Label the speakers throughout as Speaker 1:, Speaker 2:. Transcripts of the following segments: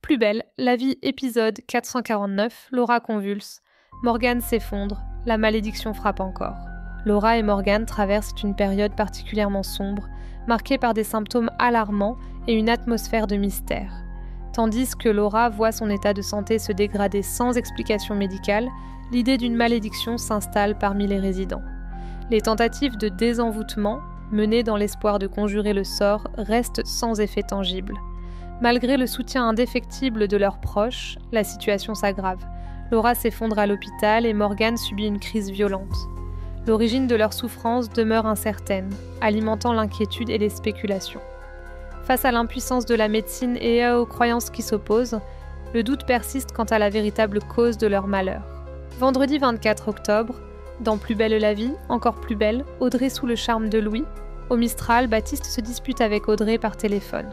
Speaker 1: Plus belle, la vie épisode 449, Laura convulse. Morgane s'effondre, la malédiction frappe encore. Laura et Morgane traversent une période particulièrement sombre, marquée par des symptômes alarmants et une atmosphère de mystère. Tandis que Laura voit son état de santé se dégrader sans explication médicale, l'idée d'une malédiction s'installe parmi les résidents. Les tentatives de désenvoûtement, menées dans l'espoir de conjurer le sort, restent sans effet tangible. Malgré le soutien indéfectible de leurs proches, la situation s'aggrave. Laura s'effondre à l'hôpital et Morgane subit une crise violente. L'origine de leur souffrance demeure incertaine, alimentant l'inquiétude et les spéculations. Face à l'impuissance de la médecine et aux croyances qui s'opposent, le doute persiste quant à la véritable cause de leur malheur. Vendredi 24 octobre, dans Plus belle la vie, encore plus belle, Audrey sous le charme de Louis. Au Mistral, Baptiste se dispute avec Audrey par téléphone.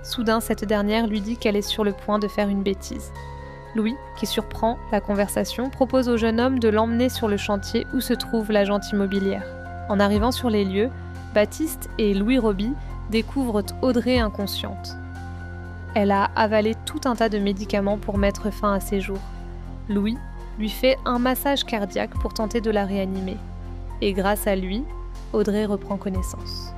Speaker 1: Soudain, cette dernière lui dit qu'elle est sur le point de faire une bêtise. Louis, qui surprend la conversation, propose au jeune homme de l'emmener sur le chantier où se trouve l'agente immobilière. En arrivant sur les lieux, Baptiste et Louis Roby découvrent Audrey inconsciente. Elle a avalé tout un tas de médicaments pour mettre fin à ses jours. Louis lui fait un massage cardiaque pour tenter de la réanimer. Et grâce à lui, Audrey reprend connaissance.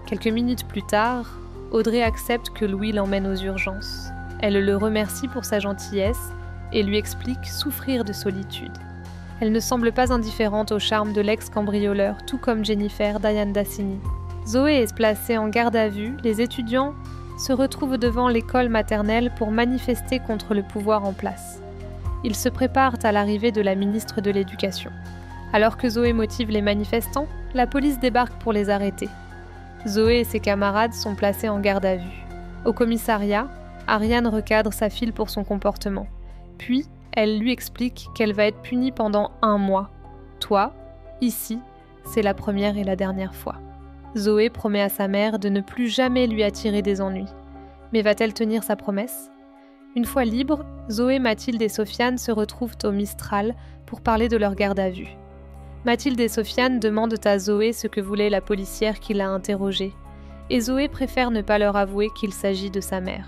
Speaker 1: Quelques minutes plus tard, Audrey accepte que Louis l'emmène aux urgences. Elle le remercie pour sa gentillesse et lui explique souffrir de solitude. Elle ne semble pas indifférente au charme de l'ex-cambrioleur, tout comme Jennifer Diane Dassini. Zoé est placée en garde à vue. Les étudiants se retrouvent devant l'école maternelle pour manifester contre le pouvoir en place. Ils se préparent à l'arrivée de la ministre de l'Éducation. Alors que Zoé motive les manifestants, la police débarque pour les arrêter. Zoé et ses camarades sont placés en garde à vue. Au commissariat, Ariane recadre sa fille pour son comportement. Puis, elle lui explique qu'elle va être punie pendant 1 mois. Toi, ici, c'est la première et la dernière fois. Zoé promet à sa mère de ne plus jamais lui attirer des ennuis. Mais va-t-elle tenir sa promesse ? Une fois libres, Zoé, Mathilde et Sofiane se retrouvent au Mistral pour parler de leur garde à vue. Mathilde et Sofiane demandent à Zoé ce que voulait la policière qui l'a interrogée. Et Zoé préfère ne pas leur avouer qu'il s'agit de sa mère.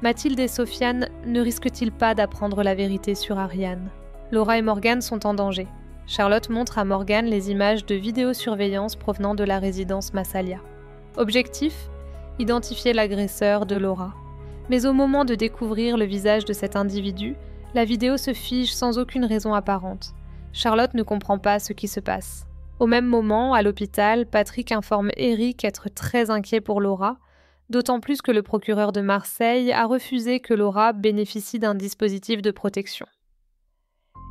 Speaker 1: Mathilde et Sofiane ne risquent-ils pas d'apprendre la vérité sur Ariane ? Laura et Morgane sont en danger. Charlotte montre à Morgane les images de vidéosurveillance provenant de la résidence Massalia. Objectif ? Identifier l'agresseur de Laura. Mais au moment de découvrir le visage de cet individu, la vidéo se fige sans aucune raison apparente. Charlotte ne comprend pas ce qui se passe. Au même moment, à l'hôpital, Patrick informe Eric être très inquiet pour Laura, d'autant plus que le procureur de Marseille a refusé que Laura bénéficie d'un dispositif de protection.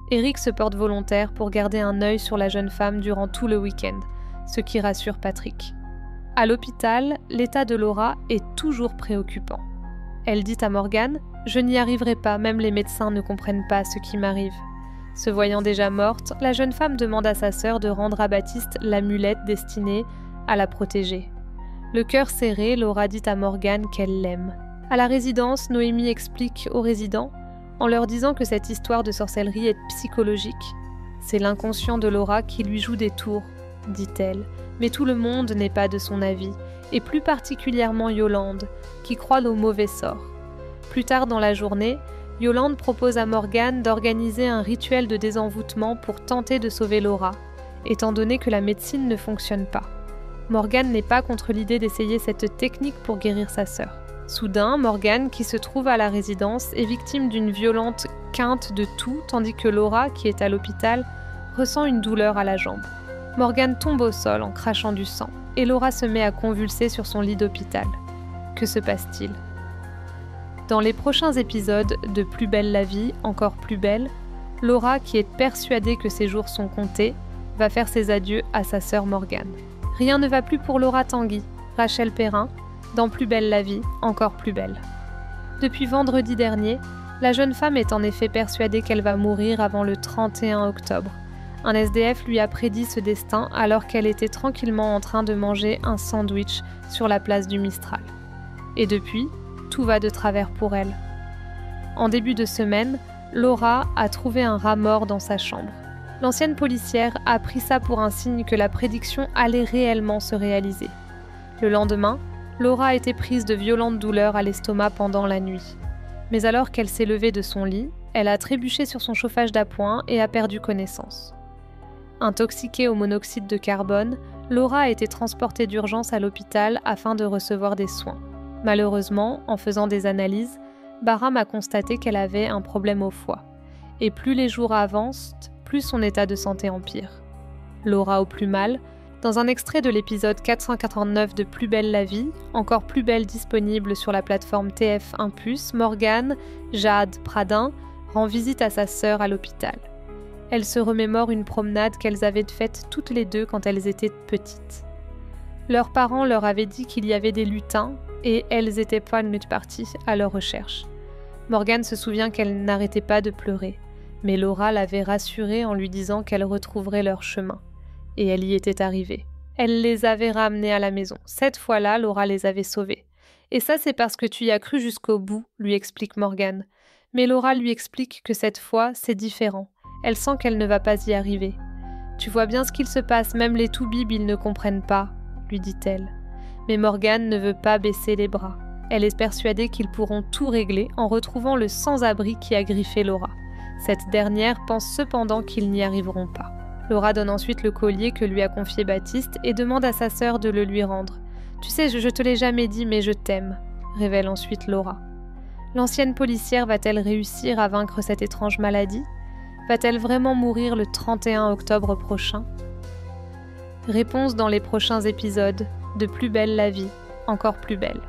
Speaker 1: Eric se porte volontaire pour garder un œil sur la jeune femme durant tout le week-end, ce qui rassure Patrick. À l'hôpital, l'état de Laura est toujours préoccupant. Elle dit à Morgane « Je n'y arriverai pas, même les médecins ne comprennent pas ce qui m'arrive ». Se voyant déjà morte, la jeune femme demande à sa sœur de rendre à Baptiste l'amulette destinée à la protéger. Le cœur serré, Laura dit à Morgane qu'elle l'aime. À la résidence, Noémie explique aux résidents, en leur disant que cette histoire de sorcellerie est psychologique. C'est l'inconscient de Laura qui lui joue des tours, dit-elle, mais tout le monde n'est pas de son avis, et plus particulièrement Yolande, qui croit au mauvais sort. Plus tard dans la journée, Yolande propose à Morgane d'organiser un rituel de désenvoûtement pour tenter de sauver Laura, étant donné que la médecine ne fonctionne pas. Morgane n'est pas contre l'idée d'essayer cette technique pour guérir sa sœur. Soudain, Morgane, qui se trouve à la résidence, est victime d'une violente quinte de toux, tandis que Laura, qui est à l'hôpital, ressent une douleur à la jambe. Morgane tombe au sol en crachant du sang, et Laura se met à convulser sur son lit d'hôpital. Que se passe-t-il ? Dans les prochains épisodes de Plus belle la vie, encore plus belle, Laura, qui est persuadée que ses jours sont comptés, va faire ses adieux à sa sœur Morgane. Rien ne va plus pour Laura Tanguy, Rachel Perrin, dans Plus belle la vie, encore plus belle. Depuis vendredi dernier, la jeune femme est en effet persuadée qu'elle va mourir avant le 31 octobre. Un SDF lui a prédit ce destin alors qu'elle était tranquillement en train de manger un sandwich sur la place du Mistral. Et depuis, tout va de travers pour elle. En début de semaine, Laura a trouvé un rat mort dans sa chambre. L'ancienne policière a pris ça pour un signe que la prédiction allait réellement se réaliser. Le lendemain, Laura a été prise de violentes douleurs à l'estomac pendant la nuit. Mais alors qu'elle s'est levée de son lit, elle a trébuché sur son chauffage d'appoint et a perdu connaissance. Intoxiquée au monoxyde de carbone, Laura a été transportée d'urgence à l'hôpital afin de recevoir des soins. Malheureusement, en faisant des analyses, Bahram a constaté qu'elle avait un problème au foie. Et plus les jours avancent, plus son état de santé empire. Laura au plus mal, dans un extrait de l'épisode 449 de Plus belle la vie, encore plus belle disponible sur la plateforme TF1+, Morgane, Jade Pradin, rend visite à sa sœur à l'hôpital. Elle se remémore une promenade qu'elles avaient faite toutes les deux quand elles étaient petites. Leurs parents leur avaient dit qu'il y avait des lutins et elles étaient parties à leur recherche. Morgane se souvient qu'elle n'arrêtait pas de pleurer, mais Laura l'avait rassurée en lui disant qu'elle retrouverait leur chemin. Et elle y était arrivée. Elle les avait ramenés à la maison. Cette fois-là, Laura les avait sauvés. Et ça, c'est parce que tu y as cru jusqu'au bout, lui explique Morgane. Mais Laura lui explique que cette fois, c'est différent. Elle sent qu'elle ne va pas y arriver. Tu vois bien ce qu'il se passe, même les toubibs, ils ne comprennent pas, lui dit-elle. Mais Morgane ne veut pas baisser les bras. Elle est persuadée qu'ils pourront tout régler en retrouvant le sans-abri qui a griffé Laura. Cette dernière pense cependant qu'ils n'y arriveront pas. Laura donne ensuite le collier que lui a confié Baptiste et demande à sa sœur de le lui rendre. « Tu sais, je te l'ai jamais dit, mais je t'aime », révèle ensuite Laura. L'ancienne policière va-t-elle réussir à vaincre cette étrange maladie ? Va-t-elle vraiment mourir le 31 octobre prochain ? Réponse dans les prochains épisodes de Plus belle la vie, encore plus belle.